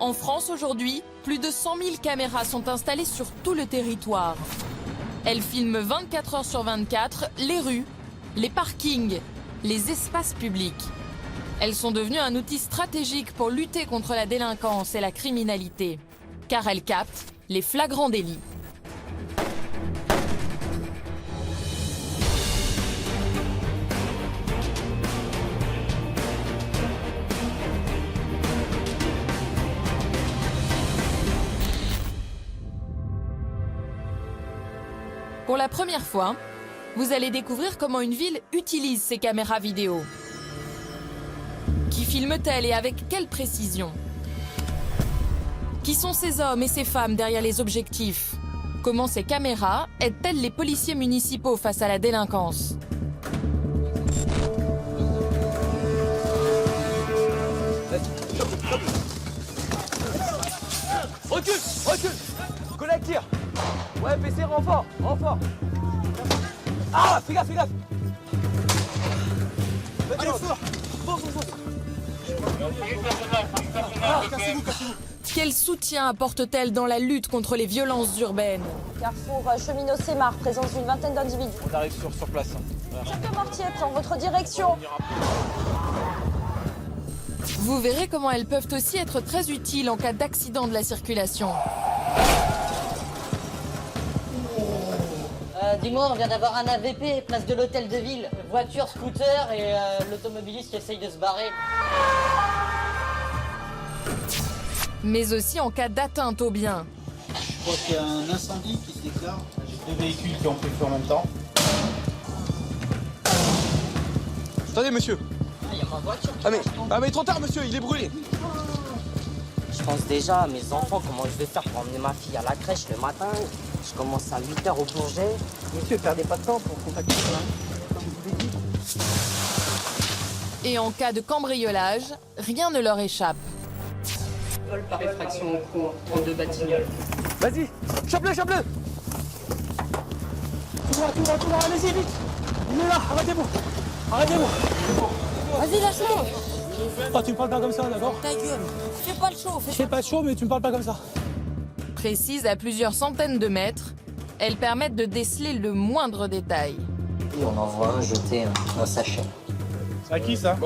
En France aujourd'hui, plus de 100 000 caméras sont installées sur tout le territoire. Elles filment 24 heures sur 24 les rues, les parkings, les espaces publics. Elles sont devenues un outil stratégique pour lutter contre la délinquance et la criminalité, car elles captent les flagrants délits. Pour la première fois, vous allez découvrir comment une ville utilise ses caméras vidéo. Qui filme-t-elle et avec quelle précision? Qui sont ces hommes et ces femmes derrière les objectifs? Comment ces caméras aident-elles les policiers municipaux face à la délinquance? Recule, recule. Collègue, tire. Ouais, PC, renfort, renfort. Ah, fais gaffe, fais gaffe. Allez, fort. Fonce, fonce, fonce. Ah, cassez-vous, cassez-vous. Quel soutien apporte-t-elle dans la lutte contre les violences urbaines? Carrefour Cheminot-Sémar, présence d'une vingtaine d'individus. On arrive sur place. Voilà. Chef de mortier, en votre direction. Vous verrez comment elles peuvent aussi être très utiles en cas d'accident de la circulation. Dis-moi, on vient d'avoir un AVP, place de l'hôtel de ville. Voiture, scooter et l'automobiliste qui essaye de se barrer. Mais aussi en cas d'atteinte aux biens. Je crois qu'il y a un incendie qui se déclare. J'ai 2 véhicules qui ont pris feu en même temps. Attendez, monsieur. Il y a ma voiture qui Mais trop tard, monsieur, il est brûlé. Je pense déjà à mes enfants, comment je vais faire pour emmener ma fille à la crèche le matin. Je commence à 8 h au Bourget. Monsieur, perdez pas de temps pour contacter comme je vous l'ai dit. Et en cas de cambriolage, rien ne leur échappe. Vol par effraction en cours, 32 Batignolles. Vas-y, chope-le, chope-le. Tout droit, allez-y, vite. Il est là, arrêtez-vous. Arrêtez-vous. Vas-y, lâche-moi. Oh, tu me parles pas comme ça, d'accord? Ta gueule. Fais pas le show. Je fais pas chaud, mais tu me parles pas comme ça. Précises à plusieurs centaines de mètres, elles permettent de déceler le moindre détail. Et on en voit un jeter un sachet. C'est à qui ça?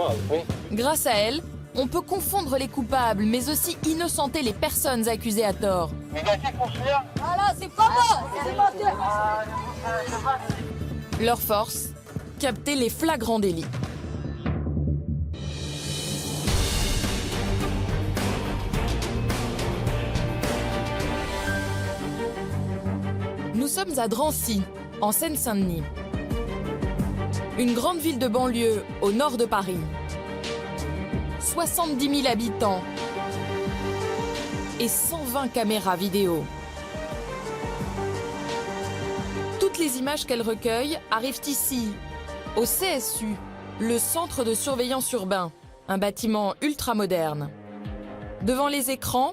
Grâce à elles, on peut confondre les coupables, mais aussi innocenter les personnes accusées à tort. Voilà, c'est pas moi. C'est menteur. Leur force, capter les flagrants délits. Nous sommes à Drancy, en Seine-Saint-Denis. Une grande ville de banlieue au nord de Paris. 70 000 habitants et 120 caméras vidéo. Toutes les images qu'elle recueille arrivent ici, au CSU, le Centre de surveillance urbain, un bâtiment ultramoderne. Devant les écrans,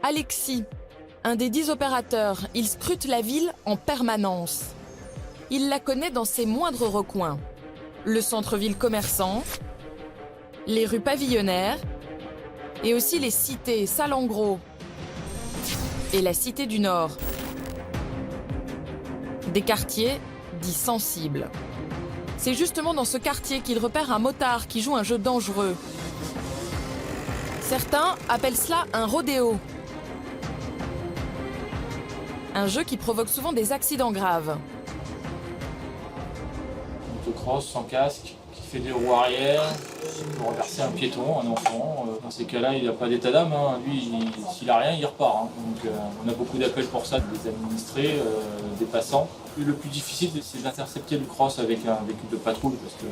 Alexis, un des 10 opérateurs, il scrute la ville en permanence. Il la connaît dans ses moindres recoins. Le centre-ville commerçant, les rues pavillonnaires et aussi les cités Salengro et la Cité du Nord. Des quartiers dits sensibles. C'est justement dans ce quartier qu'il repère un motard qui joue un jeu dangereux. Certains appellent cela un rodéo. Un jeu qui provoque souvent des accidents graves. Motocross sans casque, qui fait des roues arrière, pour renverser un piéton, un enfant. Dans ces cas-là, il n'a pas d'état d'âme. Hein. Lui, s'il n'a rien, il repart. Hein. Donc, on a beaucoup d'appels pour ça, des administrés, des passants. Et le plus difficile, c'est d'intercepter le cross avec un véhicule de patrouille, parce que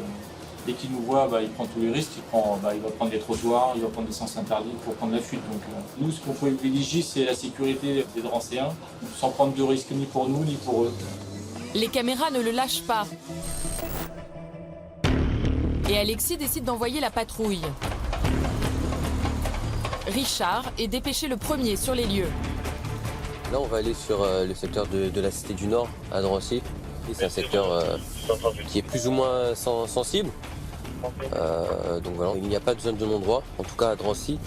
dès qu'il nous voit, il prend tous les risques. Il va prendre les trottoirs, il va prendre des sens interdits pour prendre la fuite. Donc, nous, ce qu'on privilégie, c'est la sécurité des Drancéens, sans prendre de risques ni pour nous, ni pour eux. Les caméras ne le lâchent pas. Et Alexis décide d'envoyer la patrouille. Richard est dépêché le premier sur les lieux. Là, on va aller sur le secteur de la Cité du Nord, à Drancy. C'est un secteur qui est plus ou moins sensible. Donc voilà, il n'y a pas de zone de non-droit, en tout cas à Drancy.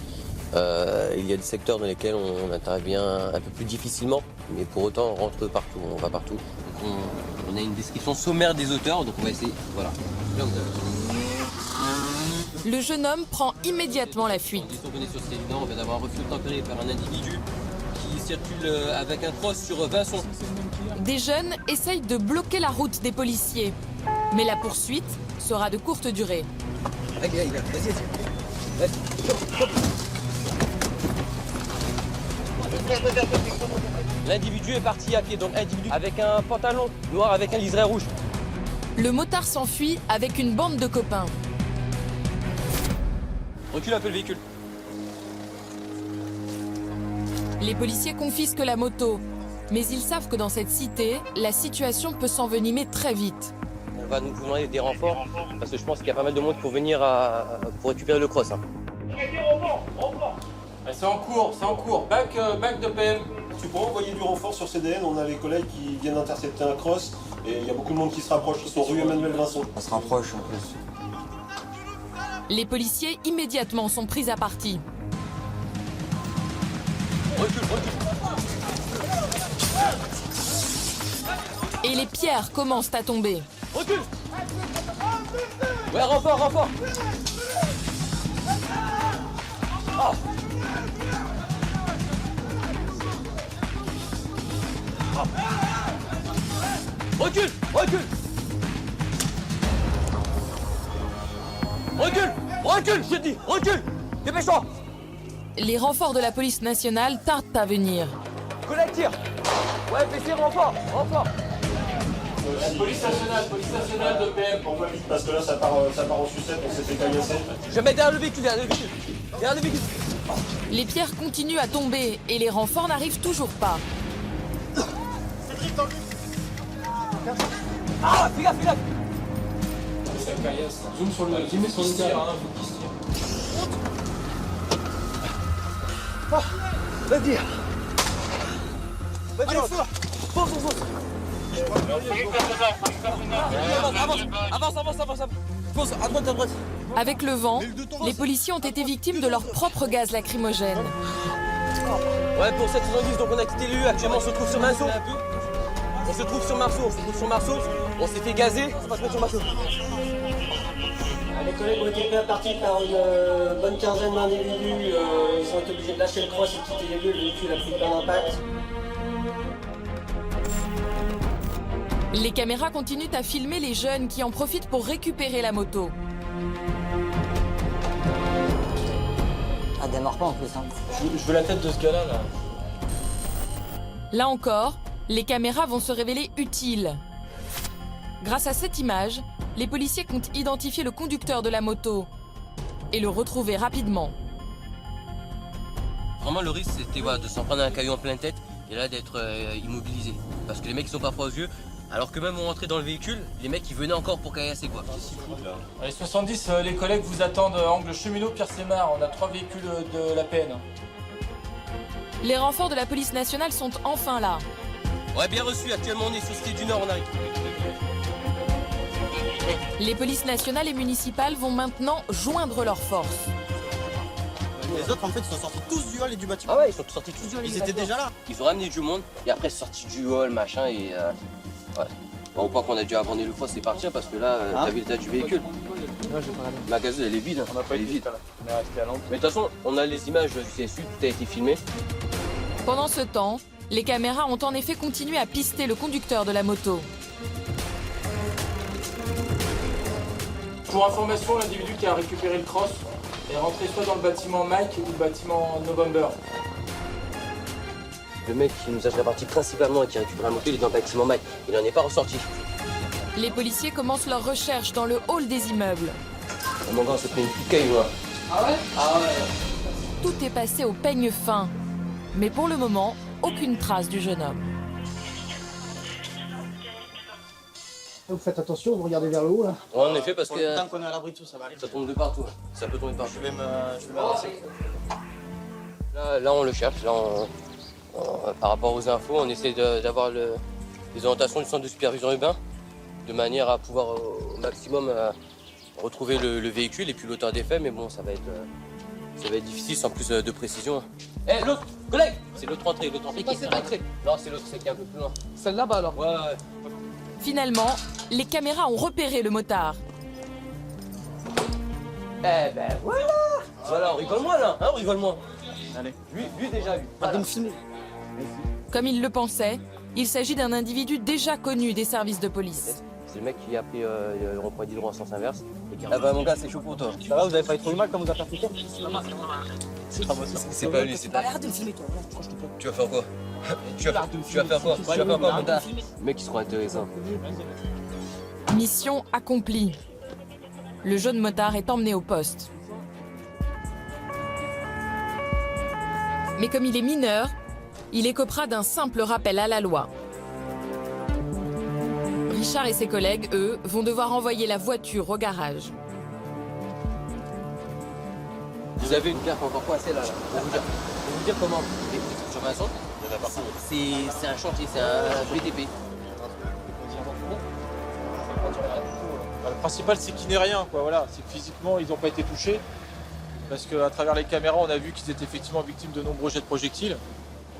Il y a des secteurs dans lesquels on intervient un peu plus difficilement, mais pour autant on rentre partout, on va partout. Donc on a une description sommaire des auteurs, donc on va essayer. Voilà. Là, vous avez... Le jeune homme prend immédiatement la fuite. On est sur cette évidence, on vient d'avoir un refus tempéré par un individu qui circule avec un cross sur Vincent. Des jeunes essayent de bloquer la route des policiers. Mais la poursuite sera de courte durée. L'individu est parti à pied, donc individu avec un pantalon noir avec un liseré rouge. Le motard s'enfuit avec une bande de copains. Recule un peu le véhicule. Les policiers confisquent la moto. Mais ils savent que dans cette cité, la situation peut s'envenimer très vite. On va nous demander des renforts, parce que je pense qu'il y a pas mal de monde pour venir pour récupérer le cross. Hein. C'est en cours. Bac de PM. Tu pourras envoyer du renfort sur CDN, on a les collègues qui viennent d'intercepter un cross et il y a beaucoup de monde qui se rapproche, ils sont rue Emmanuel Vincent. On se rapproche en plus. Les policiers immédiatement sont pris à partie. Recule. Et les pierres commencent à tomber. Recule. Ouais, renfort. Oh. Recule. Je te dis, recule. Dépêche-toi. Les renforts de la police nationale tardent à venir. Collègue tire. Ouais, PC, renfort. Police nationale de PM. Pourquoi vite? Parce que là ça part en sucette, on s'est fait caillasser. Je mets derrière le véhicule. Les pierres continuent à tomber et les renforts n'arrivent toujours pas. Ah, fais gaffe. Ça caillasse. Zoom sur le tir, hein, faut qu'il se tire. Vas-y. Allez, fort. Fonce. Avance. Fonce, à droite. Avec le vent, les policiers ont été victimes de leur propre gaz lacrymogène. Ouais, pour 710, donc on a quitté les lieux. Actuellement, on se trouve sur Marceau. On se trouve sur Marceau. On s'est fait gazer. On va se mettre sur Marceau. Les collègues ont été pris à partie par une bonne quinzaine d'individus. Ils ont été obligés de lâcher le cross et de quitter les lieux. Le véhicule a pris plein d'impact. Les caméras continuent à filmer les jeunes qui en profitent pour récupérer la moto. Ah, démarre pas en plus. Hein. Je veux la tête de ce gars-là. Là encore, les caméras vont se révéler utiles. Grâce à cette image, les policiers comptent identifier le conducteur de la moto et le retrouver rapidement. Vraiment, le risque, c'était de s'en prendre un caillou en pleine tête et là d'être immobilisé. Parce que les mecs, ils sont pas froids aux yeux. Alors que même on rentrait dans le véhicule, les mecs, ils venaient encore pour caillasser, quoi. Allez, 70, les collègues vous attendent angle cheminot Pierre-Sémar. On a 3 véhicules de la PN. Les renforts de la police nationale sont enfin là. Ouais, bien reçu. Actuellement, on est sur Cité du Nord, on arrive. Les polices nationales et municipales vont maintenant joindre leurs forces. Les autres, en fait, ils sont sortis tous du hall et du bâtiment. Ah ouais, ils sont sortis tous du hall. Ils étaient déjà là. Ils ont ramené du monde et après sortis du hall, machin, et ouais. Bon, on croit qu'on a dû abandonner le cross et partir parce que là, t'as vu l'état du véhicule. La gazeuse, elle est vide. On n'a pas elle est été vide. vite, on est resté à l'entrée. Mais de toute façon, on a les images du CSU, tout a été filmé. Pendant ce temps, les caméras ont en effet continué à pister le conducteur de la moto. Pour information, l'individu qui a récupéré le cross est rentré soit dans le bâtiment Mike ou le bâtiment November. Le mec qui nous a réparti principalement et qui a récupéré la moto, il est dans le bâtiment Mike. Il n'en est pas ressorti. Les policiers commencent leurs recherches dans le hall des immeubles. Oh mon gars, on s'est pris une petite caillou, hein. Ah ouais? Tout est passé au peigne fin. Mais pour le moment, aucune trace du jeune homme. Vous faites attention, vous regardez vers le haut là. Ouais, en effet, parce que Tant qu'on est à l'abri de tout, ça va aller. ça tombe de partout. Ça peut tomber de partout. Je vais m'avancer. Là, on le cherche. Là, par rapport aux infos, on essaie d'avoir les orientations du centre de supervision urbain de manière à pouvoir au maximum retrouver le véhicule et puis l'auteur des faits. Mais bon, ça va être Ça va être difficile sans plus de précision. Eh, l'autre, collègue! C'est l'autre entrée qui est cette entrée. Non, c'est l'autre, c'est qui est un peu plus loin. Celle là-bas alors. Ouais. Finalement, les caméras ont repéré le motard. Eh ben voilà! Voilà, on rigole moins là, hein, on rigole moins. Allez. Lui déjà vu. Arrête de me filmer. Comme il le pensait, il s'agit d'un individu déjà connu des services de police. C'est le mec qui a pris le rond-point d'Hydro en sens inverse. Ah bah mon gars, c'est chaud pour toi. Ça va, vous avez pas trop eu mal quand vous avez percuté? C'est pas lui, c'est pas lui. Arrête de me filmer, toi. Tu vas faire quoi? Tu vas faire quoi? Mon gars? Le mec, il sera intéressant. Mission accomplie. Le jeune motard est emmené au poste. Mais comme il est mineur, il écopera d'un simple rappel à la loi. Richard et ses collègues, eux, vont devoir envoyer la voiture au garage. Vous avez une carte encore coincée là. Je vais vous dire comment. Sur Vincent, c'est un chantier, c'est un BTP. Le principal, c'est qu'il n'est rien, quoi. Voilà, c'est que physiquement, ils n'ont pas été touchés. Parce qu'à travers les caméras, on a vu qu'ils étaient effectivement victimes de nombreux jets de projectiles.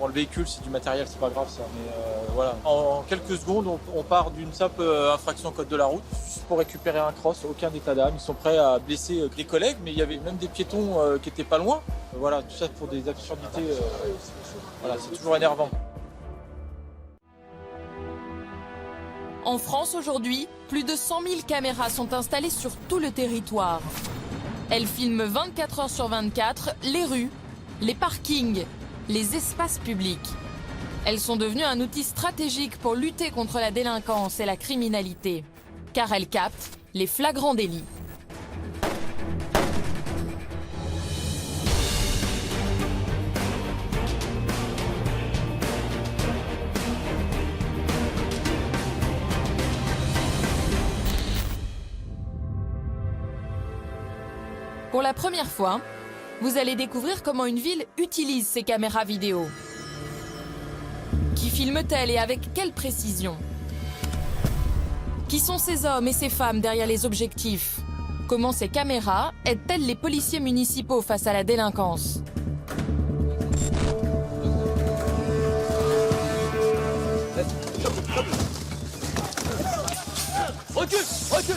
Bon, le véhicule, c'est du matériel, c'est pas grave ça. Mais voilà. En quelques secondes, on part d'une simple infraction au code de la route juste pour récupérer un cross, aucun état d'âme. Ils sont prêts à blesser des collègues, mais il y avait même des piétons qui étaient pas loin. Voilà, tout ça pour des absurdités. Voilà, c'est toujours énervant. En France aujourd'hui, plus de 100 000 caméras sont installées sur tout le territoire. Elles filment 24 heures sur 24 les rues, les parkings, les espaces publics. Elles sont devenues un outil stratégique pour lutter contre la délinquance et la criminalité, car elles captent les flagrants délits. Pour la première fois, vous allez découvrir comment une ville utilise ses caméras vidéo. Qui filme-t-elle et avec quelle précision? Qui sont ces hommes et ces femmes derrière les objectifs? Comment ces caméras aident-elles les policiers municipaux face à la délinquance? Recule, recule.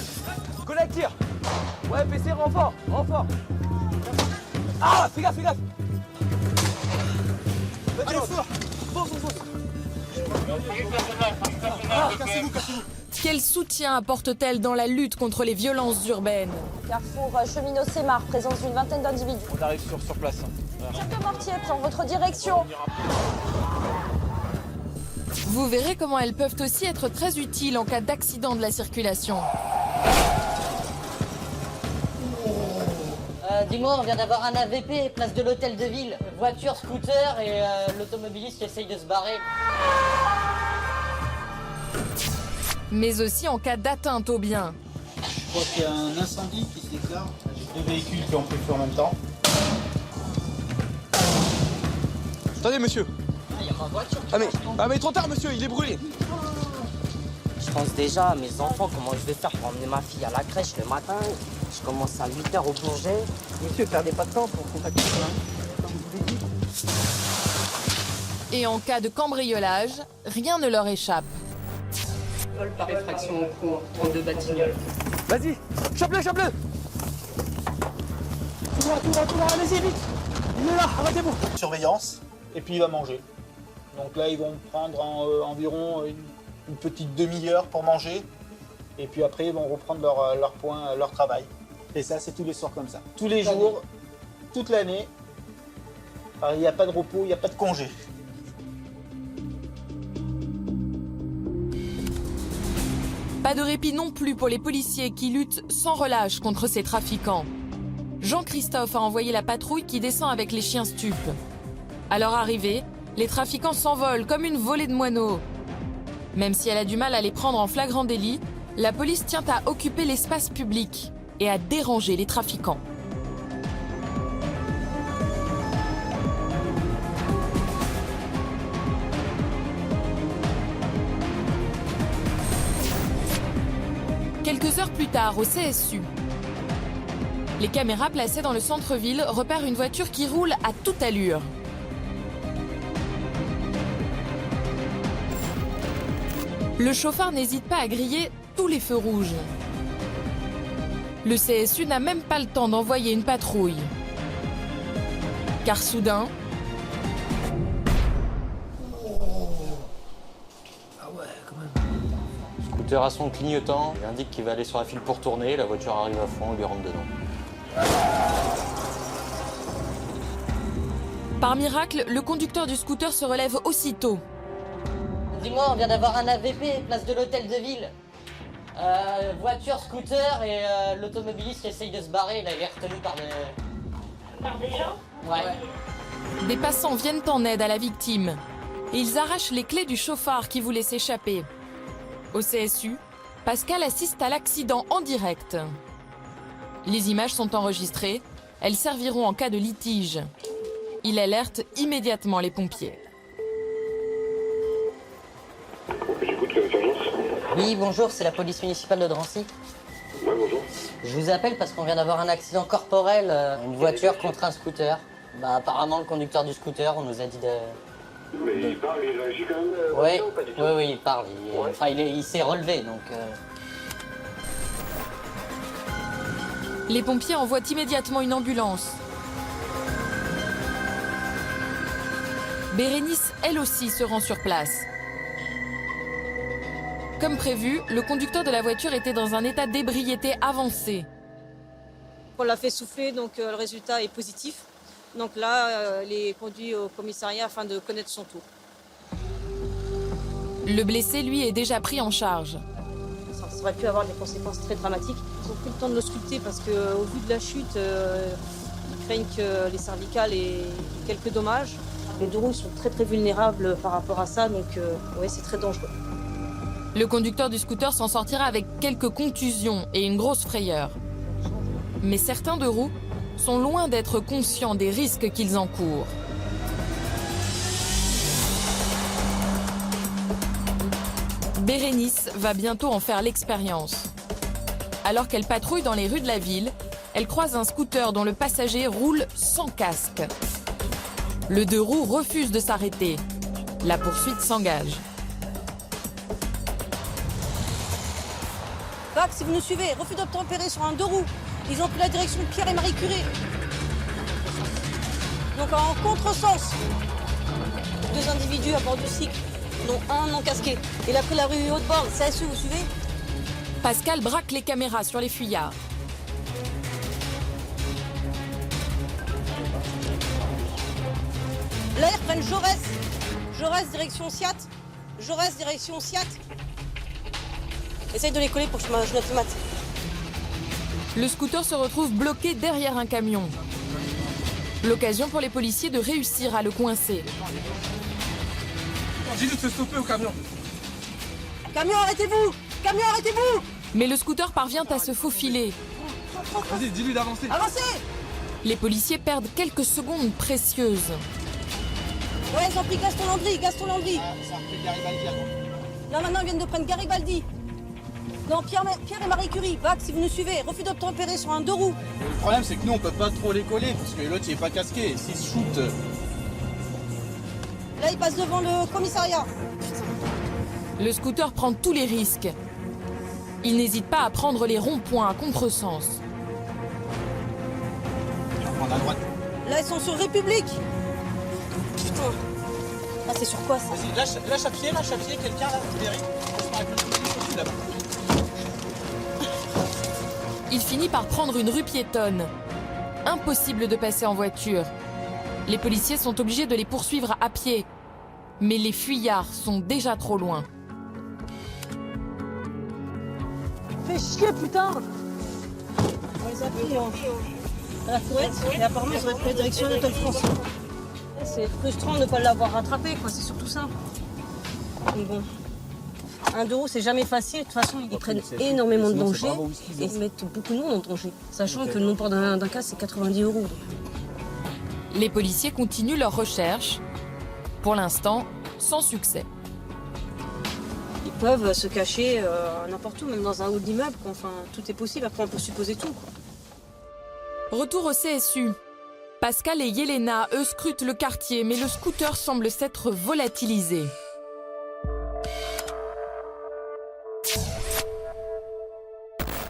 Collègue, tire. Ouais, PC, renfort, renfort. Ah, fais gaffe, fais gaffe. Allez, fort. Fonce. Ah, cassez-vous. Quel soutien apporte-t-elle dans la lutte contre les violences urbaines? Carrefour Cheminot-Sémar, présence d'une vingtaine d'individus. On arrive sur place. Chef de mortier, en votre direction. Vous verrez comment elles peuvent aussi être très utiles en cas d'accident de la circulation. Dis-moi, on vient d'avoir un AVP, place de l'hôtel de ville. Voiture, scooter et l'automobiliste qui essaye de se barrer. Mais aussi en cas d'atteinte aux biens. Je crois qu'il y a un incendie qui se déclare. J'ai 2 véhicules qui ont pris feu en même temps. Attendez, monsieur. Il y a ma voiture. Mais trop tard, monsieur, il est brûlé. Je pense déjà à mes enfants, comment je vais faire pour emmener ma fille à la crèche le matin. Je commence à 8h au Bourget. Monsieur, perdez pas de temps pour contacter comme je vous l'ai dit. Et en cas de cambriolage, rien ne leur échappe. Vol par effraction au cours, 32 Batignolles. Vas-y, chope-le. Tout droit, allez-y, vite. Il est là, arrêtez-vous. Surveillance, et puis il va manger. Donc là, ils vont prendre environ une petite demi-heure pour manger. Et puis après, ils vont reprendre leur travail. Et ça, c'est tous les soirs comme ça. Tous les jours, toute l'année. Il n'y a pas de repos, il n'y a pas de congé. Pas de répit non plus pour les policiers qui luttent sans relâche contre ces trafiquants. Jean-Christophe a envoyé la patrouille qui descend avec les chiens stupes. À leur arrivée, les trafiquants s'envolent comme une volée de moineaux. Même si elle a du mal à les prendre en flagrant délit, la police tient à occuper l'espace public et à déranger les trafiquants. Quelques heures plus tard, au CSU, Les caméras placées dans le centre-ville repèrent une voiture qui roule à toute allure. Le chauffard n'hésite pas à griller tous les feux rouges. Le CSU n'a même pas le temps d'envoyer une patrouille. Car soudain... Scooter à son clignotant, il indique qu'il va aller sur la file pour tourner, la voiture arrive à fond, il lui rentre dedans. Par miracle, le conducteur du scooter se relève aussitôt. Dis-moi, on vient d'avoir un AVP, place de l'hôtel de ville. Voiture, scooter et l'automobiliste qui essaye de se barrer, là, il est retenu par le... Par des gens? Ouais. Des passants viennent en aide à la victime. Et ils arrachent les clés du chauffard qui voulait s'échapper. Au CSU, Pascal assiste à l'accident en direct. Les images sont enregistrées. Elles serviront en cas de litige. Il alerte immédiatement les pompiers. J'écoute l'urgence. Oui, bonjour, c'est la police municipale de Drancy. Ouais, bonjour. Je vous appelle parce qu'on vient d'avoir un accident corporel, une voiture contre un scooter. Bah, apparemment, le conducteur du scooter, on nous a dit de... Mais il parle, il réagit quand même. Oui, ou pas du tout oui, il parle. Enfin, il s'est relevé, donc... Les pompiers envoient immédiatement une ambulance. Bérénice, elle aussi, se rend sur place. Comme prévu, le conducteur de la voiture était dans un état d'ébriété avancé. On l'a fait souffler, donc le résultat est positif. Donc là, il est conduit au commissariat afin de connaître son tour. Le blessé, lui, est déjà pris en charge. Ça aurait pu avoir des conséquences très dramatiques. Ils ont pris le temps de l'ausculter parce qu'au vu de la chute, ils craignent que les cervicales aient quelques dommages. Les deux roues sont très vulnérables par rapport à ça, donc oui, c'est très dangereux. Le conducteur du scooter s'en sortira avec quelques contusions et une grosse frayeur. Mais certains deux roues sont loin d'être conscients des risques qu'ils encourent. Bérénice va bientôt en faire l'expérience. Alors qu'elle patrouille dans les rues de la ville, elle croise un scooter dont le passager roule sans casque. Le deux roues refuse de s'arrêter. La poursuite s'engage. Bac, si vous nous suivez, refus d'obtempérer sur un deux roues. Ils ont pris la direction de Pierre et Marie Curie. Donc en contresens. Deux individus à bord du cycle, dont un non casqué. Il a pris la rue Haute-Borne, CSU, vous suivez? Pascal braque les caméras sur les fuyards. Là, ils reprennent Jaurès. Jaurès, direction Siat. Jaurès, direction Siat. Essaye de les coller pour que je note le mat. Le scooter se retrouve bloqué derrière un camion. L'occasion pour les policiers de réussir à le coincer. Dis-lui de se stopper au camion. Camion, arrêtez-vous! Camion, arrêtez-vous! Mais le scooter parvient à se faufiler. Vas-y, dis-lui d'avancer. Avancez! Les policiers perdent quelques secondes précieuses. Ouais, ils ont pris Gaston Landry, Gaston Landry. Ça a pris Garibaldi avant. Là, maintenant, ils viennent de prendre Garibaldi. Non, Pierre et Marie Curie, Vac, si vous nous suivez, refus d'obtempérer sur un deux roues. Le problème, c'est que nous, on peut pas trop les coller parce que l'autre, il est pas casqué. S'il se shoot. Là, il passe devant le commissariat. Le scooter prend tous les risques. Il n'hésite pas à prendre les ronds-points à contresens. Il va prendre à droite. Là, ils sont sur République. Putain. Ah, c'est sur quoi, ça? Vas-y, lâche à pied, quelqu'un là, Frédéric. Là-bas. Il finit par prendre une rue piétonne. Impossible de passer en voiture. Les policiers sont obligés de les poursuivre à pied. Mais les fuyards sont déjà trop loin. Fais chier, putain! On les a pris à la fourrette et apparemment ils auraient pris la direction de l'Hôtel France. C'est frustrant de ne pas l'avoir rattrapé, quoi, c'est surtout ça. Donc bon. Un deux roues, c'est jamais facile. De toute façon, ils prennent énormément de danger et ils mettent beaucoup de monde en danger. Sachant que le non-port d'un cas, c'est 90 €. Les policiers continuent leur recherche. Pour l'instant, sans succès. Ils peuvent se cacher n'importe où, même dans un haut d'immeuble. Enfin, tout est possible. Après, on peut supposer tout, quoi. Retour au CSU. Pascal et Yelena, eux, scrutent le quartier, mais le scooter semble s'être volatilisé.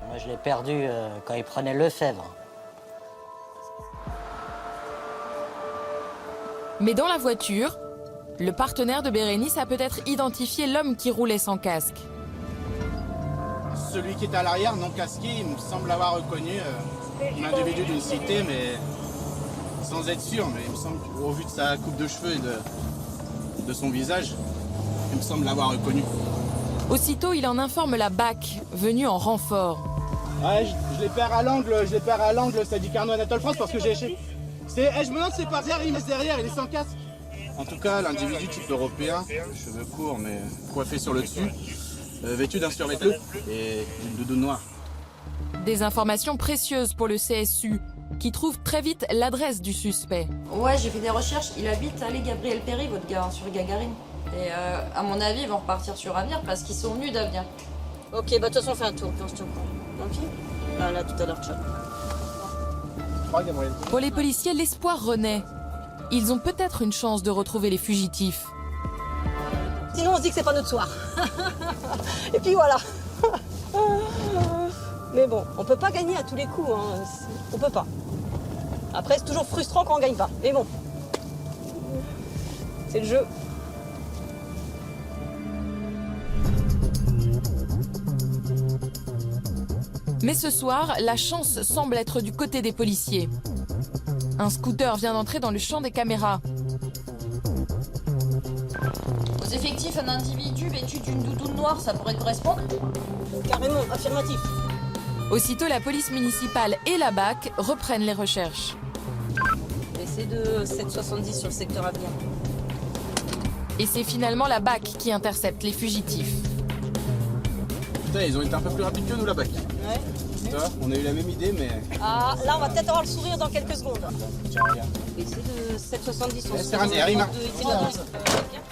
Moi, je l'ai perdu quand il prenait Lefebvre. Mais dans la voiture, le partenaire de Bérénice a peut-être identifié l'homme qui roulait sans casque. Celui qui est à l'arrière, non casqué, il me semble avoir reconnu un individu d'une cité, mais sans être sûr. Mais il me semble qu'au vu de sa coupe de cheveux et de son visage, il me semble l'avoir reconnu. Aussitôt, il en informe la BAC, venue en renfort. Ouais, je les perds à l'angle, ça dit Carnot Anatole France, parce que j'ai... je me demande c'est pas derrière, il est derrière, il est sans casque. En tout cas, l'individu type européen, cheveux courts mais coiffé sur le dessus, vêtu d'un survêtement et d'une doudoune noire. Des informations précieuses pour le CSU, qui trouve très vite l'adresse du suspect. Ouais, j'ai fait des recherches, il habite allée Gabriel Péry, votre gars, sur Gagarine. Et à mon avis, ils vont repartir sur Avenir parce qu'ils sont venus d'Avenir. Ok, bah de toute façon, on fait un tour, puis on se tient au courant. Ok. Ah, là, tout à l'heure, ciao. Pour les policiers, l'espoir renaît. Ils ont peut-être une chance de retrouver les fugitifs. Sinon, on se dit que c'est pas notre soir. Et puis voilà. Mais bon, on peut pas gagner à tous les coups. Hein. On peut pas. Après, c'est toujours frustrant quand on gagne pas. Mais bon, c'est le jeu. Mais ce soir, la chance semble être du côté des policiers. Un scooter vient d'entrer dans le champ des caméras. Aux effectifs, un individu vêtu d'une doudoune noire, ça pourrait correspondre? Carrément, affirmatif. Aussitôt, la police municipale et la BAC reprennent les recherches. Essai de 7,70 sur le secteur Avenir. Et c'est finalement la BAC qui intercepte les fugitifs. Putain, ils ont été un peu plus rapides que nous la BAC. Ouais. On a eu la même idée, mais... Ah, là, on va peut-être avoir le sourire dans quelques secondes. Tiens, regarde. Essai de 7,70 sur le C'est un RIMA.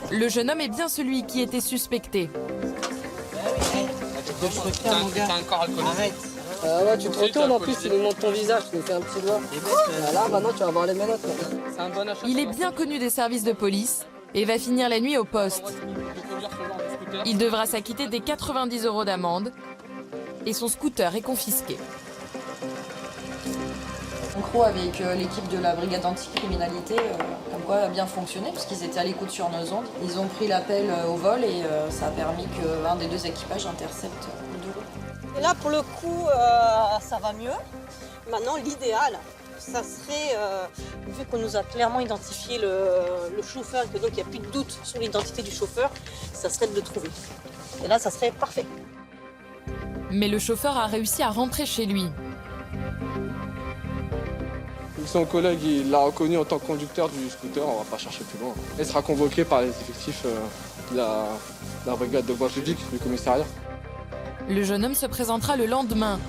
Le jeune homme est bien celui qui était suspecté. T'as encore alcool. Arrête. Ah ouais, tu te retournes en plus, tu nous montres ton visage, tu nous fais un petit doigt. Là, maintenant, tu vas avoir les menottes. C'est un bon achat. Il est bien connu des services de police et va finir la nuit au poste. Il devra s'acquitter des 90 € d'amende et son scooter est confisqué. En gros, avec l'équipe de la brigade anticriminalité, comme quoi a bien fonctionné, parce qu'ils étaient à l'écoute sur nos ondes. Ils ont pris l'appel au vol et ça a permis qu'un des deux équipages intercepte le deux roues. Et là, pour le coup, ça va mieux. Maintenant, l'idéal, ça serait, vu qu'on nous a clairement identifié le chauffeur et que donc il n'y a plus de doute sur l'identité du chauffeur, ça serait de le trouver. Et là, ça serait parfait. Mais le chauffeur a réussi à rentrer chez lui. Son collègue il l'a reconnu en tant que conducteur du scooter, on va pas chercher plus loin. Il sera convoqué par les effectifs de la brigade de voie publique du commissariat. Le jeune homme se présentera le lendemain.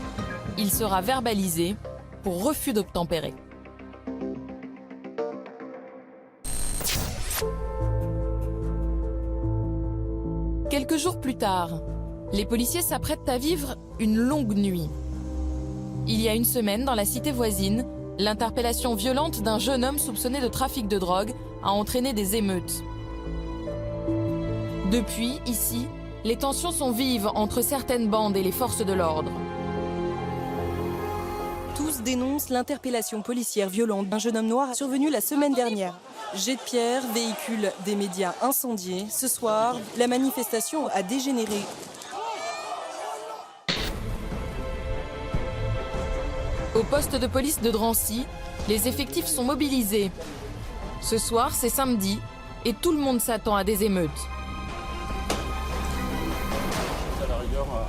Il sera verbalisé pour refus d'obtempérer. Quelques jours plus tard, les policiers s'apprêtent à vivre une longue nuit. Il y a une semaine, dans la cité voisine, l'interpellation violente d'un jeune homme soupçonné de trafic de drogue a entraîné des émeutes. Depuis, ici, les tensions sont vives entre certaines bandes et les forces de l'ordre. Tous dénoncent l'interpellation policière violente d'un jeune homme noir survenu la semaine dernière. Jet de pierre, véhicule des médias incendiés. Ce soir, la manifestation a dégénéré. Au poste de police de Drancy, les effectifs sont mobilisés. Ce soir, c'est samedi, et tout le monde s'attend à des émeutes.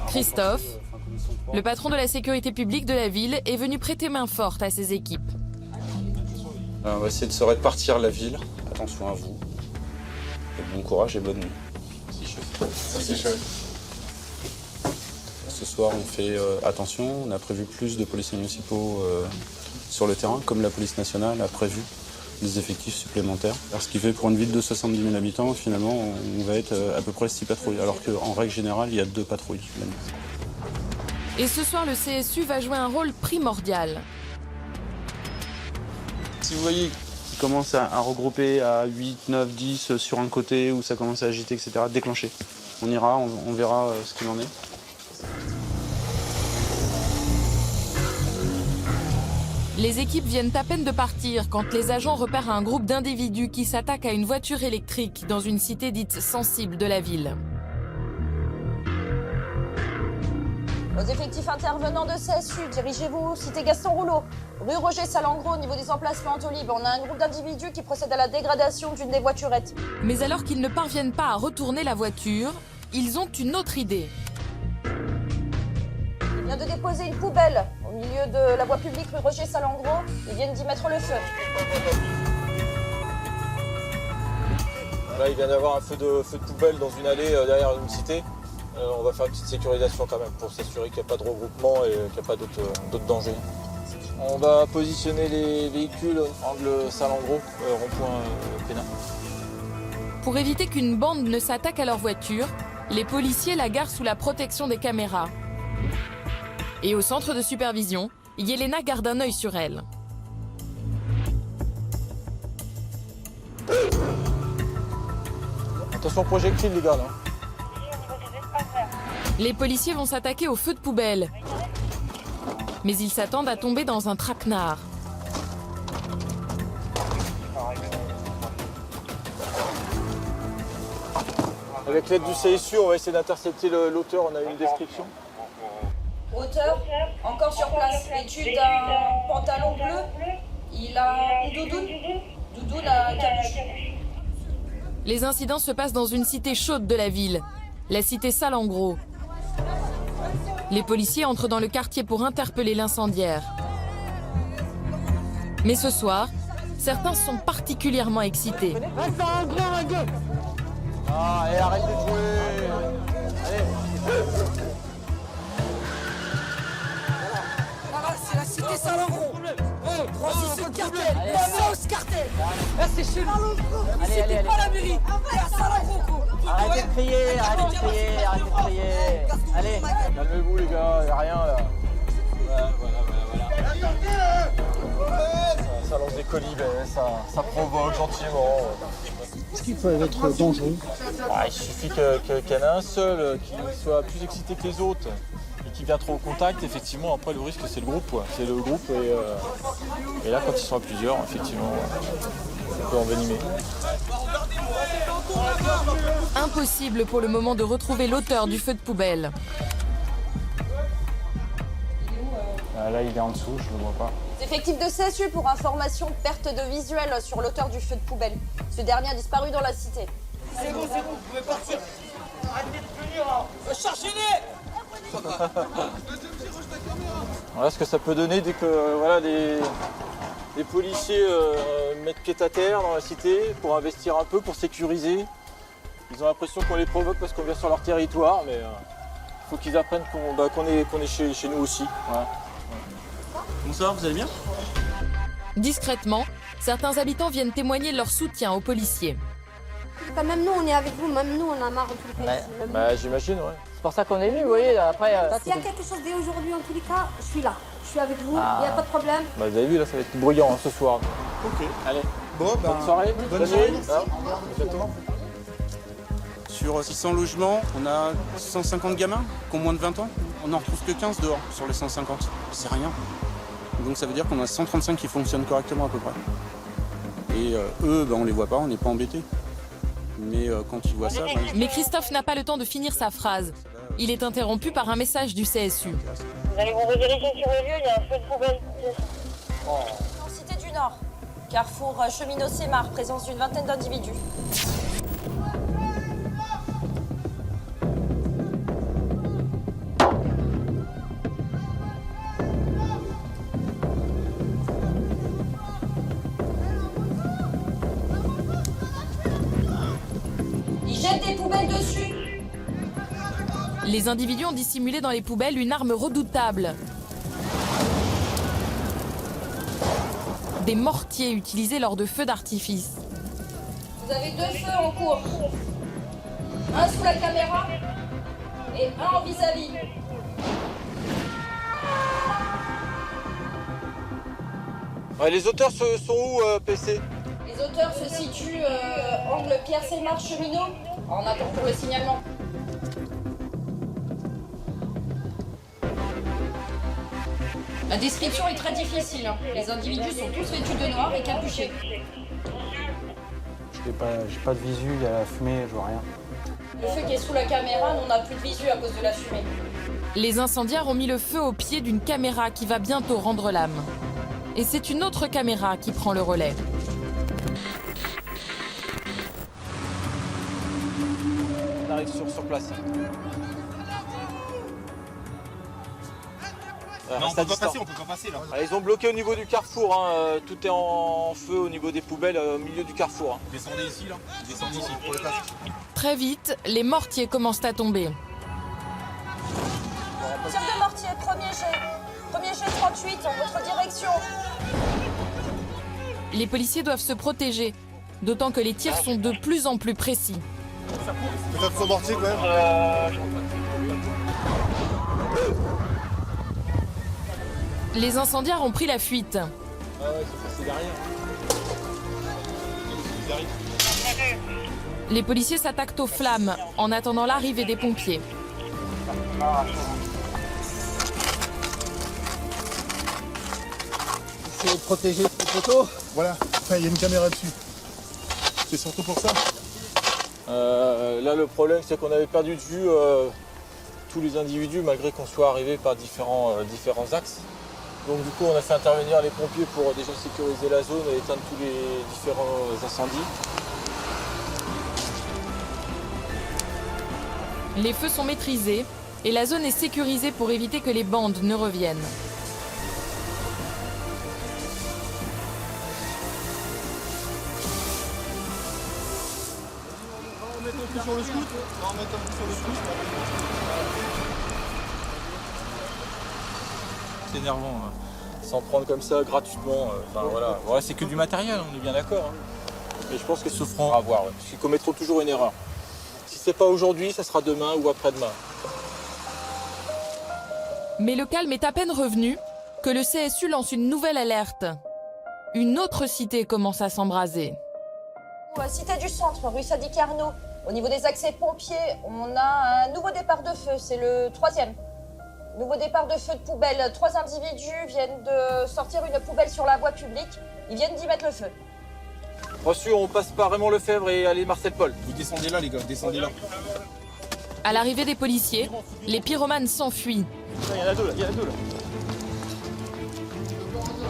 Christophe, le patron de la sécurité publique de la ville, est venu prêter main forte à ses équipes. On va essayer de se répartir la ville. Attention à vous. Et bon courage et bonne nuit. Merci chef. Ce soir, on fait attention. On a prévu plus de policiers municipaux sur le terrain, comme la police nationale a prévu des effectifs supplémentaires. Alors, ce qui fait pour une ville de 70 000 habitants, finalement, on va être à peu près 6 patrouilles, alors qu'en règle générale, il y a 2 patrouilles la nuit. Et ce soir, le CSU va jouer un rôle primordial. Si vous voyez qu'ils commencent à regrouper à 8, 9, 10 sur un côté, où ça commence à agiter, etc., déclenchez. On ira, on verra ce qu'il en est. Les équipes viennent à peine de partir quand les agents repèrent un groupe d'individus qui s'attaquent à une voiture électrique dans une cité dite sensible de la ville. Aux effectifs intervenants de CSU, dirigez-vous cité Gaston Rouleau, rue Roger Salengro, au niveau des emplacements Antolib. On a un groupe d'individus qui procède à la dégradation d'une des voiturettes. Mais alors qu'ils ne parviennent pas à retourner la voiture, ils ont une autre idée. Il vient de déposer une poubelle au milieu de la voie publique rue Roger Salengro. Ils viennent d'y mettre le feu. Là, il vient d'avoir un feu de poubelle dans une allée derrière une cité. On va faire une petite sécurisation quand même pour s'assurer qu'il n'y a pas de regroupement et qu'il n'y a pas d'autres dangers. On va positionner les véhicules angle Salengro, rond-point Pénin. Pour éviter qu'une bande ne s'attaque à leur voiture, les policiers la garent sous la protection des caméras. Et au centre de supervision, Yelena garde un œil sur elle. Attention projectile les gars là. Les policiers vont s'attaquer au feu de poubelle. Mais ils s'attendent à tomber dans un traquenard. Avec l'aide du CSU, on va essayer d'intercepter l'auteur, on a une description. Auteur, encore sur place, vêtu d'un pantalon bleu. Il a une doudoune à capuche. Les incidents se passent dans une cité chaude de la ville, la cité Salengro. Les policiers entrent dans le quartier pour interpeller l'incendiaire. Mais ce soir, certains sont particulièrement excités. Ah, et arrête de jouer. Allez. Là, c'est la cité Salengro. Transition cartel. Fausse cartel. Là, c'est chez nous. C'était pas la mairie. C'est à Salengro. Arrêtez de crier, arrêtez de crier. Allez. Calmez-vous les gars, y a rien là. Voilà. Ça lance des colibets, ça provoque gentiment. Est-ce qu'il faut être dangereux? Il suffit qu'il y en ait un seul qui soit plus excité que les autres et qui vient trop au contact, effectivement, après le risque c'est le groupe. Ouais. C'est le groupe et là quand ils sont à plusieurs, effectivement, ça peut envenimer. Impossible pour le moment de retrouver l'auteur du feu de poubelle. Là il est en dessous, je le vois pas. Effectif de CSU pour information, perte de visuel sur l'auteur du feu de poubelle. Ce dernier a disparu dans la cité. C'est bon, vous pouvez partir. Arrêtez de venir. Chargez-les. Voilà ce que ça peut donner dès que voilà, les policiers mettent pied à terre dans la cité pour investir un peu, pour sécuriser. Ils ont l'impression qu'on les provoque parce qu'on vient sur leur territoire, mais il faut qu'ils apprennent qu'on est chez nous aussi. Voilà. Bonsoir, vous allez bien? Discrètement, certains habitants viennent témoigner leur soutien aux policiers. Même nous, on est avec vous, même nous, on a marre de tout le pays. Bah, j'imagine, ouais. C'est pour ça qu'on est venu, vous voyez, après... S'il y a quelque chose d'aujourd'hui, en tous les cas, je suis là. Je suis avec vous, il n'y a pas de problème. Bah, vous avez vu, là, ça va être bruyant ce soir. Ok. Allez. Bon, bonne soirée. Bonne soirée. Exactement. Sur 600 logements, on a 150 gamins qui ont moins de 20 ans. On n'en retrouve que 15 dehors sur les 150. C'est rien. Donc ça veut dire qu'on a 135 qui fonctionnent correctement à peu près. Et eux, on les voit pas, on n'est pas embêtés. Mais quand ils voient ça... Mais Christophe n'a pas le temps de finir sa phrase. Il est interrompu par un message du CSU. Vous allez vous rediriger sur le lieu, il y a un feu de poubelle. En cité du Nord, carrefour Cheminot-Sémar, présence d'une vingtaine d'individus. Des poubelles dessus. Les individus ont dissimulé dans les poubelles une arme redoutable. Des mortiers utilisés lors de feux d'artifice. Vous avez 2 feux en cours. Un sous la caméra et un en vis-à-vis. Ouais, les auteurs sont où, PC? Les auteurs se situent angle Pierre-Selmar cheminot. On attend pour le signalement. La description est très difficile. Hein. Les individus sont tous vêtus de noir et capuchés. J'ai pas de visu, il y a la fumée, je vois rien. Le feu qui est sous la caméra, nous, on n'a plus de visu à cause de la fumée. Les incendiaires ont mis le feu au pied d'une caméra qui va bientôt rendre l'âme. Et c'est une autre caméra qui prend le relais. On arrive sur place. Non, on peut pas passer là. Ils ont bloqué au niveau du carrefour, hein. Tout est en feu au niveau des poubelles au milieu du carrefour. Hein. Descendez ici là, descendez ici pour le casque. Très vite, les mortiers commencent à tomber. Tir de mortier, premier jet 38 en votre direction. Les policiers doivent se protéger, d'autant que les tirs sont de plus en plus précis. Peut-être son mortier quand même. Les incendiaires ont pris la fuite. Ah ouais, c'est derrière. Les policiers s'attaquent aux flammes en attendant l'arrivée des pompiers. Essayez de protéger ce poteau. Voilà, il y a une caméra dessus. C'est surtout pour ça. Là, le problème, c'est qu'on avait perdu de vue tous les individus, malgré qu'on soit arrivé par différents axes. Donc du coup, on a fait intervenir les pompiers pour déjà sécuriser la zone et éteindre tous les différents incendies. Les feux sont maîtrisés et la zone est sécurisée pour éviter que les bandes ne reviennent. On met un peu sur le scout. On met un peu sur le scout. C'est énervant, hein. S'en prendre comme ça gratuitement. Voilà, c'est que du matériel, on est bien d'accord. Hein. Et je pense qu'ils se feront avoir, parce qu'ils commettront toujours une erreur. Si c'est pas aujourd'hui, ça sera demain ou après-demain. Mais le calme est à peine revenu que le CSU lance une nouvelle alerte. Une autre cité commence à s'embraser. Cité du Centre, rue Sadi Carnot. Au niveau des accès pompiers, on a un nouveau départ de feu, c'est le 3e. Nouveau départ de feu de poubelle. 3 individus viennent de sortir une poubelle sur la voie publique. Ils viennent d'y mettre le feu. Reçu, on passe par Raymond Lefebvre et allez Marcel Paul. Vous descendez là les gars, descendez là. À l'arrivée des policiers, les pyromanes s'enfuient. Il y en a deux là,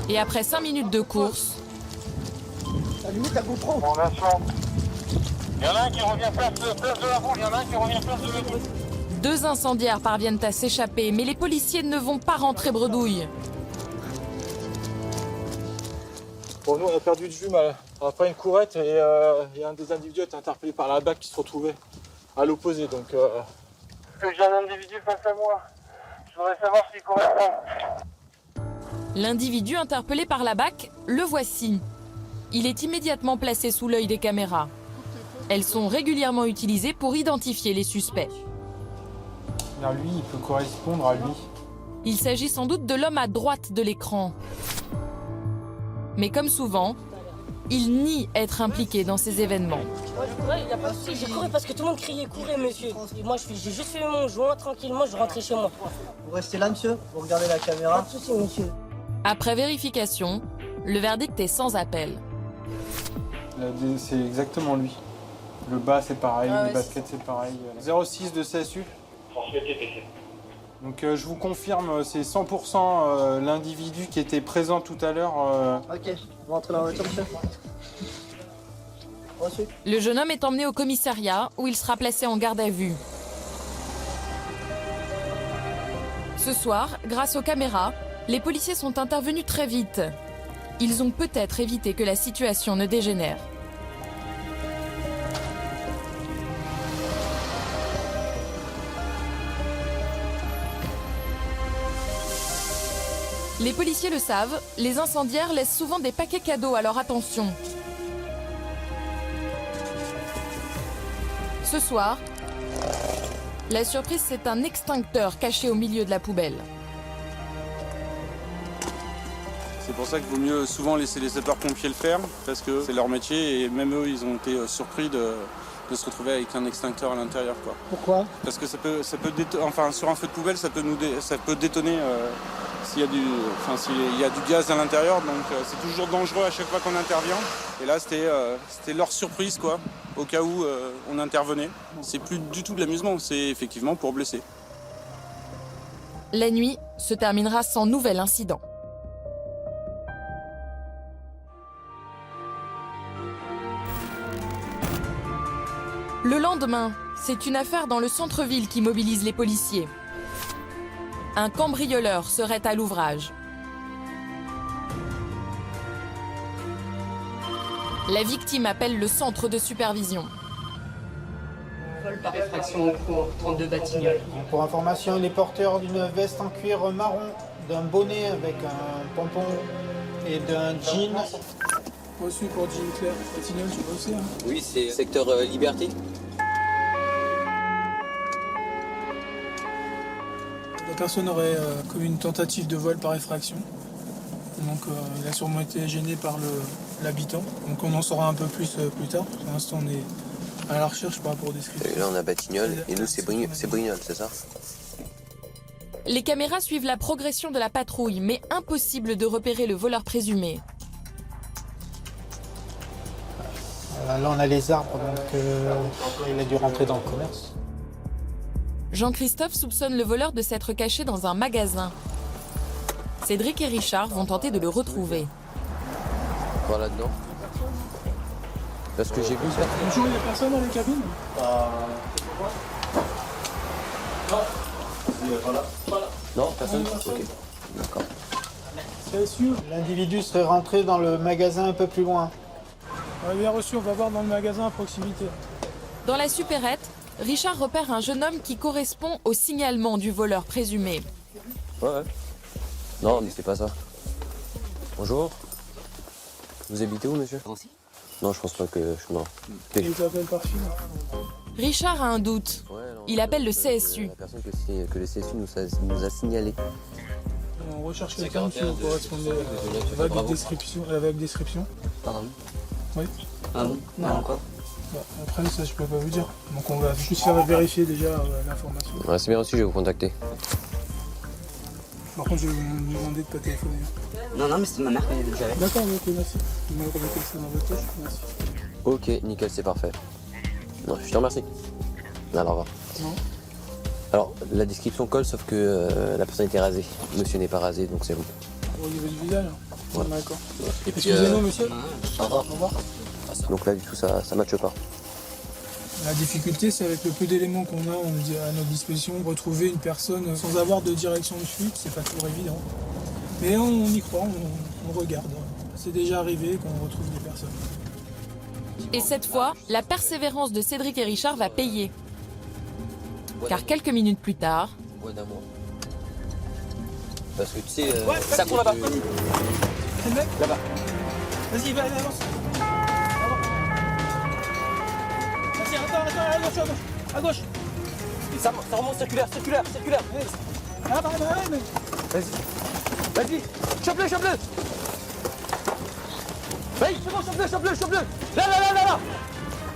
Et après 5 minutes de course... La limite à GoPro. Il y en a un qui revient place de la roue, il y en a un qui revient place de la roue. 2 incendiaires parviennent à s'échapper, mais les policiers ne vont pas rentrer bredouille. Bon, nous on a perdu de vue après une courette et un des individus a été interpellé par la BAC qui se retrouvait à l'opposé. Donc, J'ai un individu face à moi. Je voudrais savoir s'il correspond. L'individu interpellé par la BAC, le voici. Il est immédiatement placé sous l'œil des caméras. Elles sont régulièrement utilisées pour identifier les suspects. Lui, il peut correspondre à lui. Il s'agit sans doute de l'homme à droite de l'écran. Mais comme souvent, il nie être impliqué dans ces événements. Moi, je courais, il n'y a pas de souci. J'ai couru parce que tout le monde criait, courez, monsieur. Et moi, j'ai juste fait mon joint tranquillement, je rentrais chez moi. Vous restez là, monsieur. Vous regardez la caméra. Pas de souci, monsieur. Après vérification, le verdict est sans appel. C'est exactement lui. Le bas, c'est pareil, Ah ouais, les baskets, c'est pareil. 06 de CSU. Donc je vous confirme, c'est 100% l'individu qui était présent tout à l'heure. Ok, vous rentrez dans la voiture, monsieur. Reçu. Le jeune homme est emmené au commissariat où il sera placé en garde à vue. Ce soir, grâce aux caméras, les policiers sont intervenus très vite. Ils ont peut-être évité que la situation ne dégénère. Les policiers le savent, les incendiaires laissent souvent des paquets cadeaux à leur attention. Ce soir, la surprise, c'est un extincteur caché au milieu de la poubelle. C'est pour ça qu'il vaut mieux souvent laisser les sapeurs-pompiers le faire, parce que c'est leur métier et même eux, ils ont été surpris de se retrouver avec un extincteur à l'intérieur, quoi. Pourquoi? Parce que enfin, sur un feu de poubelle, ça peut détonner s'il y a du gaz à l'intérieur, donc c'est toujours dangereux à chaque fois qu'on intervient. Et là, c'était leur surprise, quoi, au cas où on intervenait. C'est plus du tout de l'amusement, c'est effectivement pour blesser. La nuit se terminera sans nouvel incident. Le lendemain, c'est une affaire dans le centre-ville qui mobilise les policiers. Un cambrioleur serait à l'ouvrage. La victime appelle le centre de supervision. Vol par effraction au cours, 32 Batignolles. Pour information, il est porteur d'une veste en cuir marron, d'un bonnet avec un pompon et d'un jean. Reçu pour Jean Claire. Batignolles, tu vois aussi, hein? Oui, c'est secteur Liberté. La personne aurait commis une tentative de vol par effraction. Donc il a sûrement été gêné par l'habitant. Donc on en saura un peu plus plus tard. Pour l'instant, on est à la recherche par rapport aux descriptions. Et là, on a Batignolles et nous, c'est Brignoles, c'est ça? Les caméras suivent la progression de la patrouille, mais impossible de repérer le voleur présumé. Là, on a les arbres, donc il a dû rentrer dans le commerce. Jean-Christophe soupçonne le voleur de s'être caché dans un magasin. Cédric et Richard vont tenter de le retrouver. Voir là-dedans. Parce que j'ai vu ça. Bonjour, il n'y a personne dans les cabines? Non, personne? Ok, d'accord. C'est sûr. L'individu serait rentré dans le magasin un peu plus loin. Bien reçu, on va voir dans le magasin à proximité. Dans la supérette, Richard repère un jeune homme qui correspond au signalement du voleur présumé. Ouais. Non, mais c'est pas ça. Bonjour. Vous habitez où, monsieur? Non, je pense pas que... Non. Il t'appelle par fil. Richard a un doute. Il appelle le CSU. La personne que le CSU nous a signalé. On recherche quelqu'un qui correspondait avec description. Pardon? Oui. Ah bon? Non, quoi? Après, ça, je peux pas vous dire. Donc, on va juste faire vérifier déjà l'information. Ouais, c'est bien aussi, je vais vous contacter. Par contre, je vais vous demander de pas téléphoner. Non, mais c'est ma mère qui j'avais. D'accord, ok, merci. Vous m'avez remetté ça dans votre poche, merci. Ok, nickel, c'est parfait. Non, je te remercie. Alors, au revoir. Non. Alors, la description colle, sauf que la personne était rasée. Monsieur n'est pas rasé, donc c'est bon. Au niveau du visage? Ouais. D'accord. Et puis, Excusez-nous, monsieur. Au revoir. Au revoir. Donc là, du tout, ça matche pas. La difficulté, c'est avec le peu d'éléments qu'on a à notre disposition, retrouver une personne sans avoir de direction de fuite, c'est pas toujours évident. Mais on y croit, on regarde. C'est déjà arrivé qu'on retrouve des personnes. Et cette fois, la persévérance de Cédric et Richard va payer. Car quelques minutes plus tard... Ouais, d'un mois. Parce que tu sais, ça court là-bas. C'est le mec? Là-bas. Vas-y, va, avance. Vas-y, attends, à gauche. Ça remonte circulaire. Ah bah, mais... Vas-y, chope-le. Vas-y, c'est bon, chope-le. Là.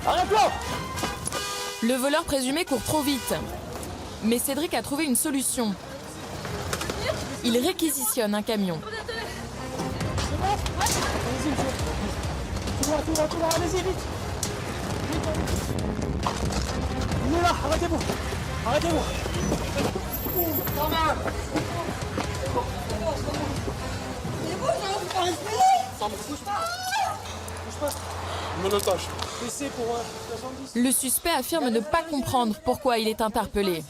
Arrête-toi. Le voleur présumé court trop vite. Mais Cédric a trouvé une solution. Il réquisitionne un camion. Tout va, allez-y, vite. Il est là, arrêtez-vous. Monotage. Le suspect affirme ne pas comprendre pourquoi il est interpellé.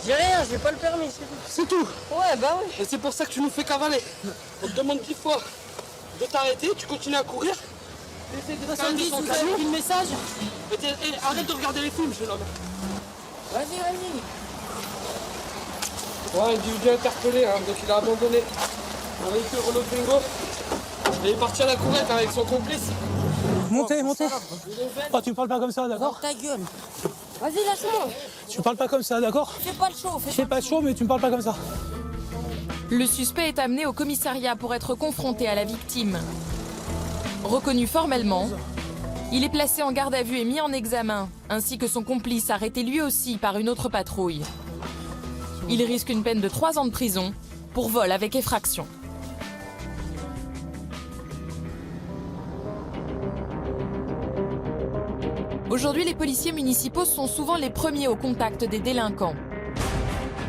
J'ai rien, j'ai pas le permis, C'est tout. Ouais, bah oui. Et c'est pour ça que tu nous fais cavaler. On te demande 10 fois de t'arrêter, tu continues à courir. T'essaies de faire vous avez pris le message? Et arrête de regarder les films, jeune homme. Vas-y. Ouais, individu interpellé, donc il a abandonné un véhicule Renault Twingo. Il est parti à la courette avec son complice. Montez. Oh, tu me parles pas comme ça, d'accord? Ta gueule. Vas-y, lâche-moi. Tu me parles pas comme ça, d'accord? Fais pas le show. Fais pas de show, mais tu me parles pas comme ça. Le suspect est amené au commissariat pour être confronté à la victime. Reconnu formellement, il est placé en garde à vue et mis en examen, ainsi que son complice arrêté lui aussi par une autre patrouille. Il risque une peine de 3 ans de prison pour vol avec effraction. Aujourd'hui, les policiers municipaux sont souvent les premiers au contact des délinquants.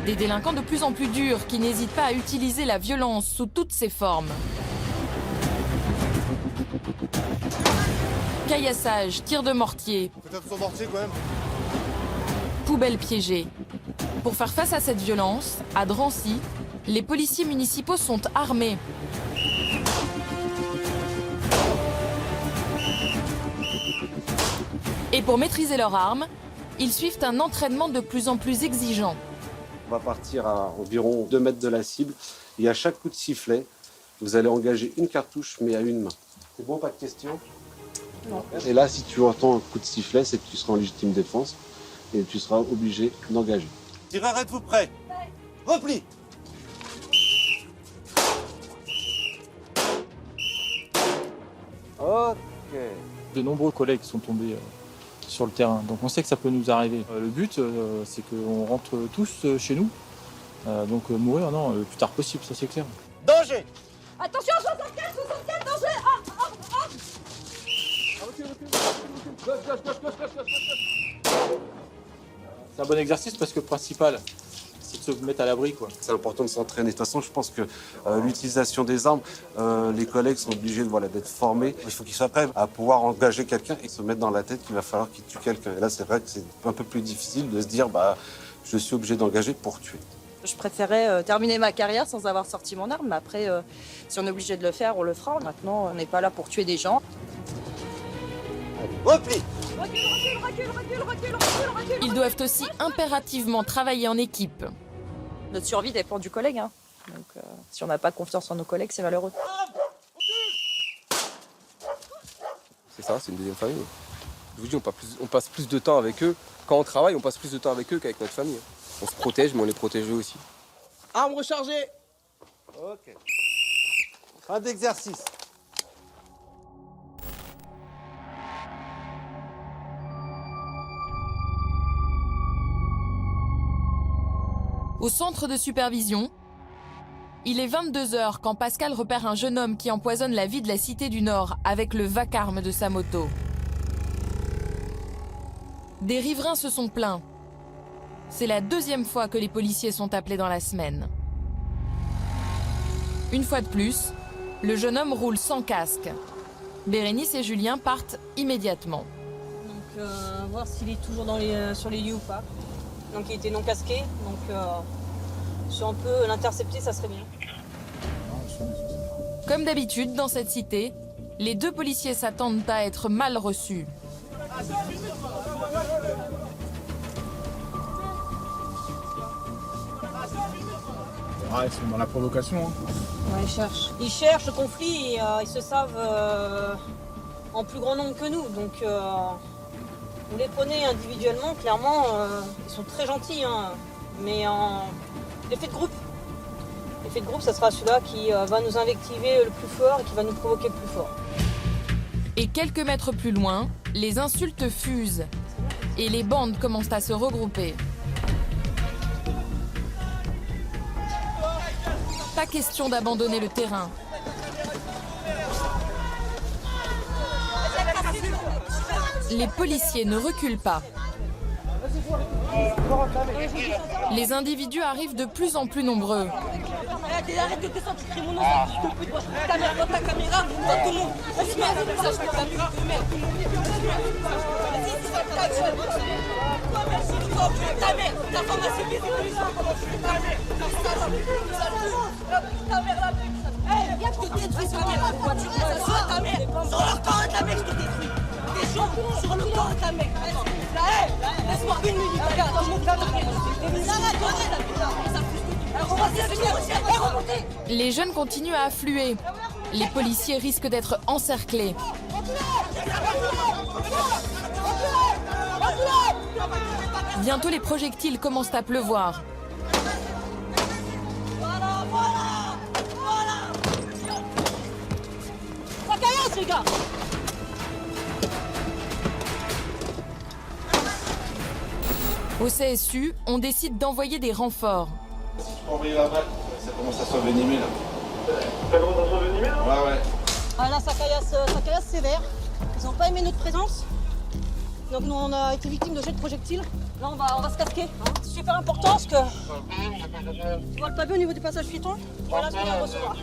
Des délinquants de plus en plus durs qui n'hésitent pas à utiliser la violence sous toutes ses formes. Caillassage, tir de mortier, Peut-être son mortier quand même. poubelle piégée. Pour faire face à cette violence, à Drancy, les policiers municipaux sont armés. Et pour maîtriser leurs armes, ils suivent un entraînement de plus en plus exigeant. On va partir à environ 2 mètres de la cible. Et à chaque coup de sifflet, vous allez engager une cartouche, mais à une main. C'est bon, pas de questions? Non. Et là, si tu entends un coup de sifflet, c'est que tu seras en légitime défense et tu seras obligé d'engager. Tireur, êtes-vous prêt? Repli. Ok. De nombreux collègues sont tombés sur le terrain, donc on sait que ça peut nous arriver. Le but, c'est qu'on rentre tous chez nous, donc mourir, non, le plus tard possible, ça c'est clair. Danger. Attention, 64, danger. C'est un bon exercice parce que le principal, c'est de se mettre à l'abri, quoi. C'est important de s'entraîner. De toute façon, je pense que l'utilisation des armes, les collègues sont obligés d'être formés. Il faut qu'ils soient prêts à pouvoir engager quelqu'un et se mettre dans la tête qu'il va falloir qu'il tue quelqu'un. Et là, c'est vrai que c'est un peu plus difficile de se dire, je suis obligé d'engager pour tuer. Je préférais terminer ma carrière sans avoir sorti mon arme, mais après, si on est obligé de le faire, on le fera. Maintenant, on n'est pas là pour tuer des gens. Repli. Ils doivent aussi impérativement travailler en équipe. Notre survie dépend du collègue. Hein. Donc, si on n'a pas confiance en nos collègues, c'est malheureux. C'est ça, c'est une deuxième famille. Je vous dis, on passe plus de temps avec eux. Quand on travaille, on passe plus de temps avec eux qu'avec notre famille. On se protège, mais on les protège eux aussi. Arme rechargée. Ok. Fin d'exercice. Au centre de supervision, il est 22h quand Pascal repère un jeune homme qui empoisonne la vie de la Cité du Nord avec le vacarme de sa moto. Des riverains se sont plaints. C'est la 2e fois que les policiers sont appelés dans la semaine. Une fois de plus, le jeune homme roule sans casque. Bérénice et Julien partent immédiatement. Donc, voir s'il est toujours sur les lieux ou pas. Donc, il était non casqué. Donc, si on peut l'intercepter, ça serait bien. Comme d'habitude, dans cette cité, les 2 policiers s'attendent à être mal reçus. Ah, ils sont dans la provocation. Hein. Ouais, ils cherchent le conflit et ils se savent en plus grand nombre que nous. Donc, vous les prenez individuellement, clairement, ils sont très gentils. Hein. Mais l'effet de groupe, ça sera celui-là qui va nous invectiver le plus fort et qui va nous provoquer le plus fort. Et quelques mètres plus loin, les insultes fusent et les bandes commencent à se regrouper. Pas question d'abandonner le terrain. Les policiers ne reculent pas. Les individus arrivent de plus en plus nombreux. Arrête de descendre, tu cries mon nom, ça pue de moi. Ta mère dans ta caméra, dans tout le monde. Vas-y, ça je ta mère, ta mère, ta femme a suivi ta mère, la pute. Hé, viens, je te détruis ta mère. Sur ta mère, sur le corps de ta mère, je te détruis. Des gens sur le corps de ta mère. Hé, laisse-moi une minute, regarde, je monte ta mère. Les jeunes continuent à affluer. Les policiers risquent d'être encerclés. Bientôt, les projectiles commencent à pleuvoir. Voilà. gars. Au CSU, on décide d'envoyer des renforts. Si tu peux envoyer la balle, ça commence à s'envenimer là. Ça commence à s'envenimer là? Ouais. Ah là, ça caillasse sévère. Ils n'ont pas aimé notre présence. Donc nous, on a été victime de jets de projectiles. Là, on va se casquer. Hein. C'est super important parce que... Tu vois le pavé au niveau du passage piéton? Voilà ce qu'on va recevoir.